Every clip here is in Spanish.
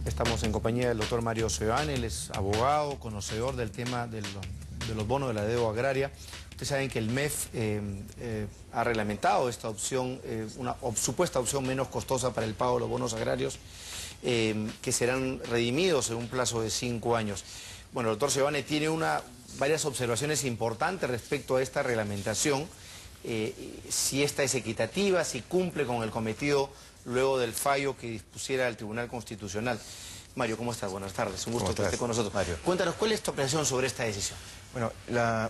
Estamos en compañía del doctor Mario Seoane, él es abogado, conocedor del tema de los bonos de la deuda agraria. Ustedes saben que el MEF ha reglamentado esta opción, una supuesta opción menos costosa para el pago de los bonos agrarios, que serán redimidos en un plazo de 5 años. Bueno, el doctor Seoane tiene varias observaciones importantes respecto a esta reglamentación, si esta es equitativa, si cumple con el cometido luego del fallo que dispusiera el Tribunal Constitucional. Mario, ¿cómo estás? Buenas tardes, un gusto que estés con nosotros. Mario. Cuéntanos, ¿cuál es tu apreciación sobre esta decisión? Bueno,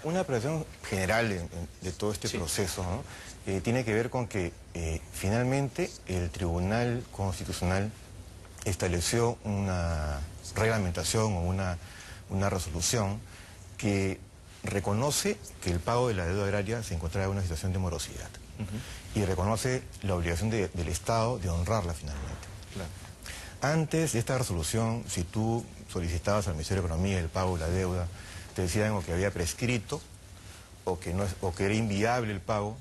una apreciación general de todo este proceso, ¿no? Tiene que ver con que finalmente el Tribunal Constitucional estableció una reglamentación o una resolución que reconoce que el pago de la deuda agraria se encontraba en una situación de morosidad. Y reconoce la obligación del Estado de honrarla finalmente. Claro. Antes de esta resolución, si tú solicitabas al Ministerio de Economía el pago de la deuda, te decían o que había prescrito, o que era inviable el pago,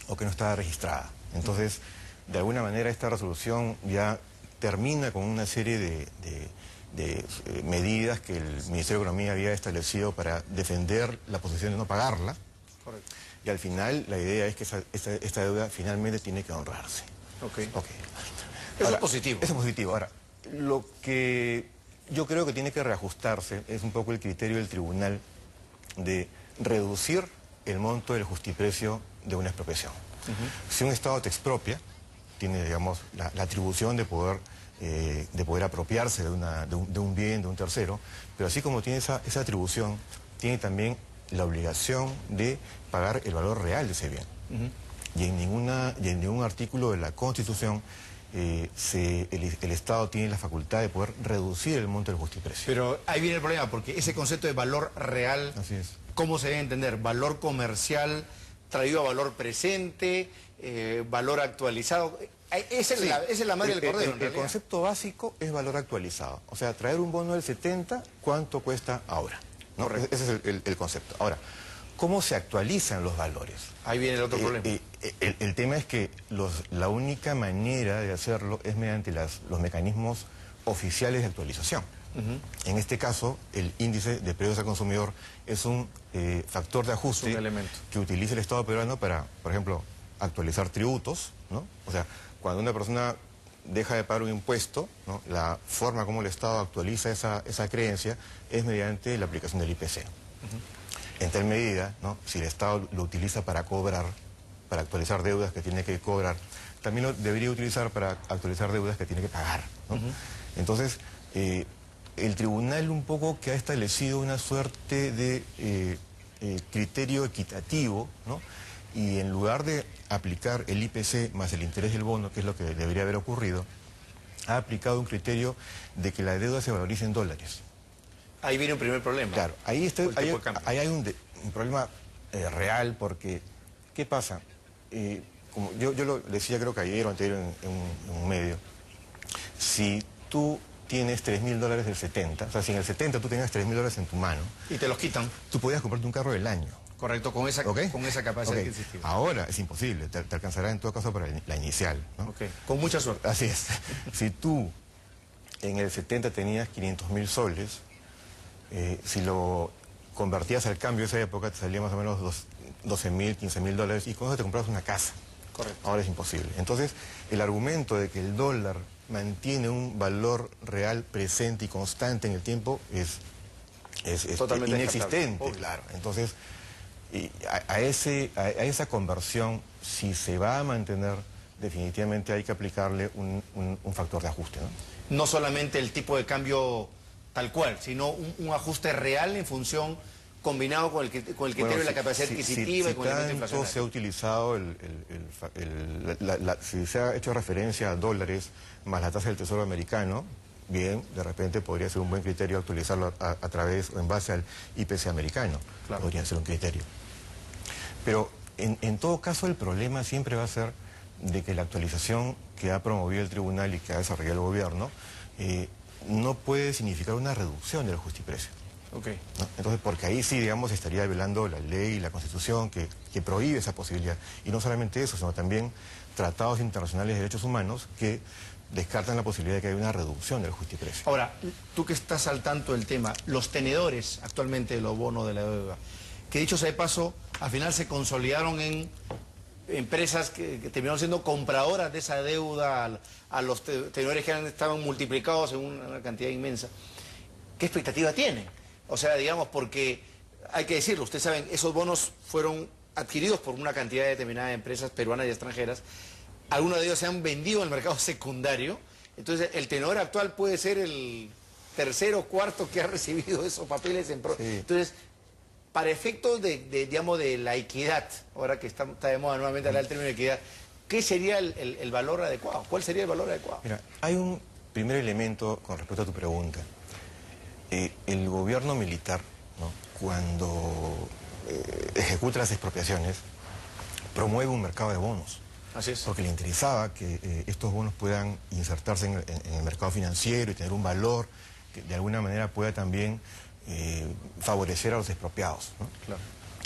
o que no estaba registrada. Entonces, de alguna manera esta resolución ya termina con una serie de medidas que el Ministerio de Economía había establecido para defender la posición de no pagarla. Correcto. Y al final la idea es que esta deuda finalmente tiene que honrarse. Ok. Ahora, eso es positivo. Eso es positivo. Ahora, lo que yo creo que tiene que reajustarse es un poco el criterio del tribunal de reducir el monto del justiprecio de una expropiación. Si un Estado te expropia, tiene, digamos, la atribución de poder apropiarse de un bien, de un tercero, pero así como tiene esa atribución, tiene también la obligación de pagar el valor real de ese bien. Y en ningún artículo de la Constitución el Estado tiene la facultad de poder reducir el monto del justiprecio. Pero ahí viene el problema, porque ese concepto de valor real, Así es. ¿cómo se debe entender? ¿Valor comercial traído a valor presente, valor actualizado? Esa es la madre del cordero, El concepto básico es valor actualizado. O sea, traer un bono del 70, ¿cuánto cuesta ahora? ¿No? Ese es el concepto. Ahora, ¿cómo se actualizan los valores? Ahí viene el otro problema. El tema es que la única manera de hacerlo es mediante los mecanismos oficiales de actualización. En este caso, el índice de precios al consumidor es un factor de ajuste que utiliza el Estado peruano para, por ejemplo, actualizar tributos, ¿no? O sea, cuando una persona deja de pagar un impuesto, ¿no? La forma como el Estado actualiza esa creencia es mediante la aplicación del IPC. En tal medida, ¿no? Si el Estado lo utiliza para cobrar, para actualizar deudas que tiene que cobrar, también lo debería utilizar para actualizar deudas que tiene que pagar, ¿no? Entonces, el tribunal un poco que ha establecido una suerte de criterio equitativo, ¿no? Y en lugar de aplicar el IPC más el interés del bono, que es lo que debería haber ocurrido, ha aplicado un criterio de que la deuda se valorice en dólares. Ahí viene un primer problema. Claro, ahí hay un problema real porque, ¿qué pasa? Como yo lo decía creo que ayer o anterior en un medio, si tú tienes $3.000 del 70, o sea, si en el 70 tú tenías $3.000 en tu mano... Y te los quitan. Tú podías comprarte un carro del año. Correcto, con esa capacidad que existía. Ahora es imposible, te alcanzará en todo caso para la inicial, ¿no? Con mucha suerte. Así es. Si tú en el 70 tenías 500.000 soles, si lo convertías al cambio de esa época, te salía más o menos $12.000, $15.000 y con eso te comprabas una casa. Correcto. Ahora es imposible. Entonces, el argumento de que el dólar mantiene un valor real presente y constante en el tiempo es totalmente inexistente, claro. Entonces, a esa conversión, si se va a mantener, definitivamente hay que aplicarle un factor de ajuste, ¿no? No solamente el tipo de cambio tal cual, sino un ajuste real en función, combinado con el criterio de la capacidad adquisitiva y con el elemento inflacionario. Se ha utilizado, si se ha hecho referencia a dólares más la tasa del Tesoro americano, bien, de repente podría ser un buen criterio actualizarlo a través o en base al IPC americano. Claro. Podría ser un criterio. Pero en todo caso el problema siempre va a ser de que la actualización que ha promovido el tribunal y que ha desarrollado el gobierno no puede significar una reducción del justiprecio. ¿No? Entonces, porque ahí sí, digamos, estaría violando la ley y la Constitución que prohíbe esa posibilidad. Y no solamente eso, sino también tratados internacionales de derechos humanos que descartan la posibilidad de que haya una reducción del justiprecio. Ahora, tú que estás al tanto del tema, los tenedores actualmente de los bonos de la deuda, que dicho sea de paso, al final se consolidaron en empresas que terminaron siendo compradoras de esa deuda a los tenedores que estaban multiplicados en una cantidad inmensa. ¿Qué expectativa tienen? O sea, digamos, porque hay que decirlo, ustedes saben, esos bonos fueron adquiridos por una cantidad determinada de empresas peruanas y extranjeras. Algunos de ellos se han vendido en el mercado secundario. Entonces, el tenedor actual puede ser el tercero o cuarto que ha recibido esos papeles en Sí. Entonces, para efectos digamos, de la equidad, ahora que está de moda nuevamente hablar del término de equidad, ¿qué sería el valor adecuado? ¿Cuál sería el valor adecuado? Mira, hay un primer elemento con respecto a tu pregunta. El gobierno militar, ¿no?, cuando ejecuta las expropiaciones, promueve un mercado de bonos. Así es. Porque le interesaba que estos bonos puedan insertarse en el mercado financiero y tener un valor que de alguna manera pueda también favorecer a los expropiados, ¿no? Claro.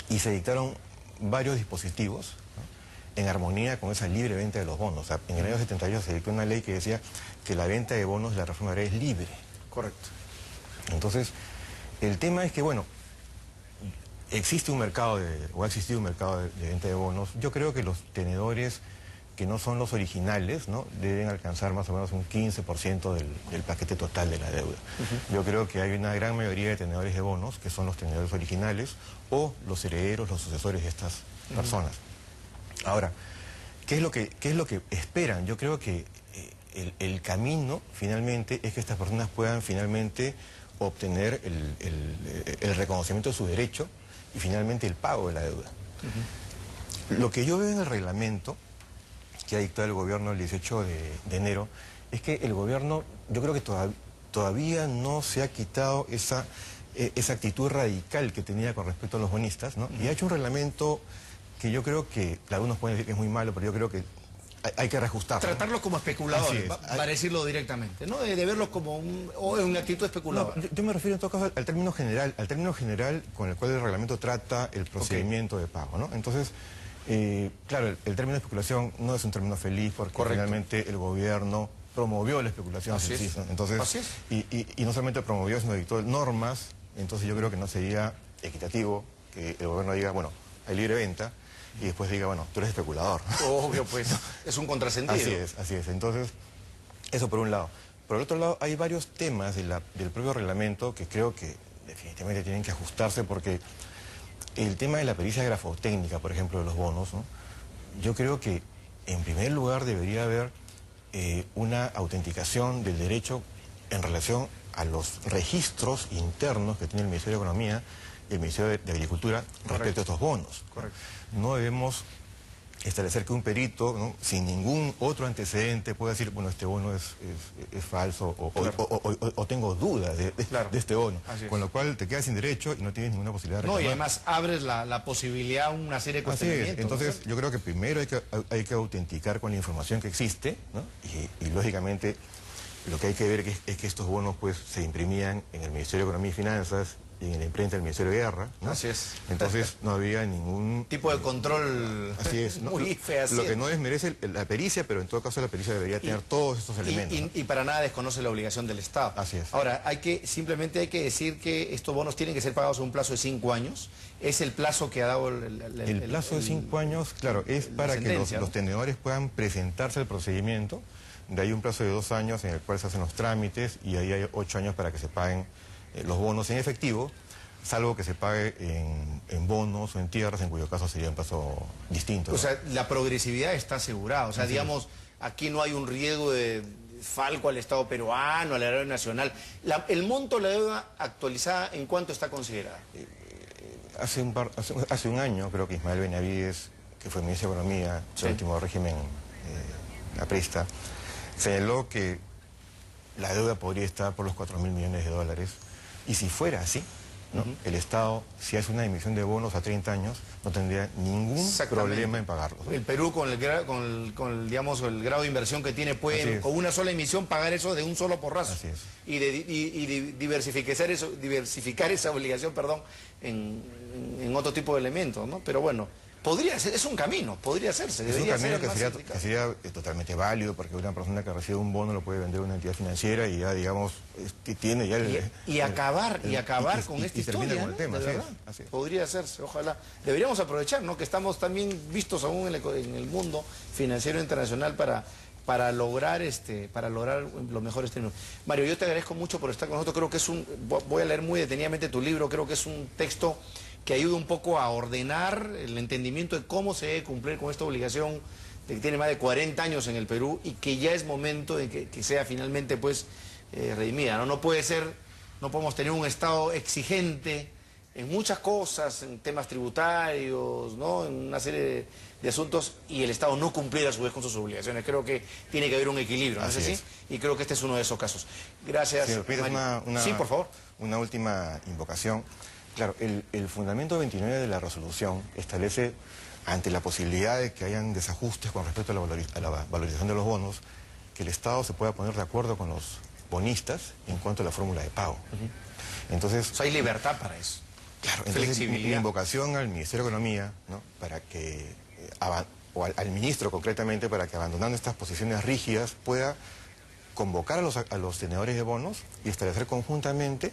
Y se dictaron varios dispositivos, ¿no?, en armonía con esa libre venta de los bonos. O sea, en el año 78 se dictó una ley que decía que la venta de bonos de la reforma agraria es libre. Correcto. Entonces, el tema es que, bueno, existe un mercado o ha existido un mercado de venta de bonos. Yo creo que los tenedores que no son los originales, ¿no?, deben alcanzar más o menos un 15% del paquete total de la deuda. Yo creo que hay una gran mayoría de tenedores de bonos que son los tenedores originales o los herederos, los sucesores de estas personas. Ahora, ¿qué es lo que esperan? Yo creo que el camino finalmente es que estas personas puedan finalmente obtener el reconocimiento de su derecho y finalmente el pago de la deuda. Lo que yo veo en el reglamento que ha dictado el gobierno el 18 de enero es que el gobierno, yo creo que todavía no se ha quitado esa actitud radical que tenía con respecto a los bonistas, ¿no? Y ha hecho un reglamento que yo creo que, algunos pueden decir que es muy malo, pero yo creo que hay que reajustarlo. Tratarlos como especuladores, para decirlo directamente, ¿no? De verlos como una actitud especuladora. No, yo me refiero en todo caso al término general con el cual el reglamento trata el procedimiento de pago, ¿no? Entonces, claro, el término de especulación no es un término feliz porque finalmente el gobierno promovió la especulación. Así es. ¿no? Entonces, Así es. Y no solamente promovió, sino dictó normas. Entonces yo creo que no sería equitativo que el gobierno diga, bueno, hay libre venta, y después diga, bueno, tú eres especulador. Obvio, pues, es un contrasentido. Así es. Entonces, eso por un lado. Por el otro lado, hay varios temas del propio reglamento que creo que definitivamente tienen que ajustarse porque el tema de la pericia grafotécnica, por ejemplo, de los bonos, ¿no?, yo creo que en primer lugar debería haber una autenticación del derecho en relación a los registros internos que tiene el Ministerio de Economía y el Ministerio de Agricultura respecto a estos bonos. Correcto. No debemos establecer que un perito, ¿no?, sin ningún otro antecedente pueda decir, bueno, este bono es falso o tengo dudas de este bono. Con lo cual te quedas sin derecho y no tienes ninguna posibilidad de reclamar. No, y además abres la posibilidad a una serie de cuestionamientos. Entonces, yo creo que primero hay que autenticar con la información que existe, ¿no?, y lógicamente lo que hay que ver es que estos bonos pues se imprimían en el Ministerio de Economía y Finanzas y en la imprenta del Ministerio de Guerra, ¿no? Así es. Entonces no había ningún tipo de control. Así es, ¿no? Muy fehaciente. Lo que no desmerece la pericia, pero en todo caso la pericia debería tener todos estos elementos. Y para nada desconoce la obligación del Estado. Así es. Ahora, simplemente hay que decir que estos bonos tienen que ser pagados en un plazo de 5 años. Es el plazo que ha dado el plazo de 5 años, claro, es para que los tenedores puedan presentarse al procedimiento. De ahí un plazo de 2 años en el cual se hacen los trámites y ahí hay 8 años para que se paguen los bonos en efectivo, salvo que se pague en bonos o en tierras, en cuyo caso sería un plazo distinto, ¿no? O sea, la progresividad está asegurada. O sea, digamos, aquí no hay un riesgo de falco al Estado peruano, al erario nacional. El monto de la deuda actualizada, ¿en cuánto está considerada? Hace un año, creo que Ismael Benavides, que fue ministro de Economía, del último régimen aprista, señaló que la deuda podría estar por los 4.000 millones de dólares. Y si fuera así, ¿no?, el Estado, si hace una emisión de bonos a 30 años, no tendría ningún problema en pagarlos, ¿no? El Perú, con el grado de inversión que tiene, puede con una sola emisión pagar eso de un solo porrazo. Así es. Y diversificar esa obligación, en otro tipo de elementos, ¿no? Pero bueno, podría ser, es un camino, podría hacerse. Es un Debería camino ser que el más sería, eficaz. totalmente válido, porque una persona que recibe un bono lo puede vender a una entidad financiera y ya, digamos, que tiene ya Y acabar con esta termina historia, con el ¿no? tema, De así verdad. es, así es. Podría hacerse, ojalá. Deberíamos aprovechar, ¿no? Que estamos también vistos aún en el mundo financiero internacional para lograr los mejores términos. Mario, yo te agradezco mucho por estar con nosotros. Creo que voy a leer muy detenidamente tu libro, creo que es un texto que ayuda un poco a ordenar el entendimiento de cómo se debe cumplir con esta obligación de que tiene más de 40 años en el Perú y que ya es momento de que sea finalmente pues redimida, ¿no? No puede ser, no podemos tener un Estado exigente en muchas cosas, en temas tributarios, ¿no? En una serie de asuntos, y el Estado no cumplir a su vez con sus obligaciones. Creo que tiene que haber un equilibrio, ¿no es así? Y creo que este es uno de esos casos. Gracias, Mario. Sí, por favor. Una última invocación. Claro, el fundamento 29 de la resolución establece, ante la posibilidad de que hayan desajustes con respecto a la valorización de los bonos, que el Estado se pueda poner de acuerdo con los bonistas en cuanto a la fórmula de pago. Entonces, O sea, hay libertad para eso. claro, entonces mi invocación al Ministerio de Economía, ¿no? Para que, o al ministro concretamente, para que abandonando estas posiciones rígidas pueda convocar a los tenedores de bonos y establecer conjuntamente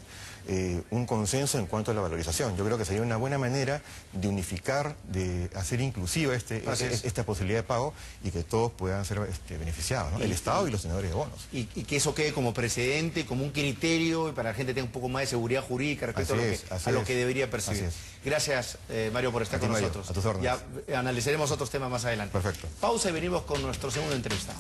un consenso en cuanto a la valorización. Yo creo que sería una buena manera de unificar, de hacer inclusiva esta posibilidad de pago y que todos puedan ser beneficiados, ¿no? El Estado y los tenedores de bonos. Y que eso quede como precedente, como un criterio, y para que la gente tenga un poco más de seguridad jurídica respecto a lo que debería percibir. Gracias, Mario, por estar con nosotros. A tus órdenes. Ya analizaremos otros temas más adelante. Perfecto. Pausa y venimos con nuestro segundo entrevistado.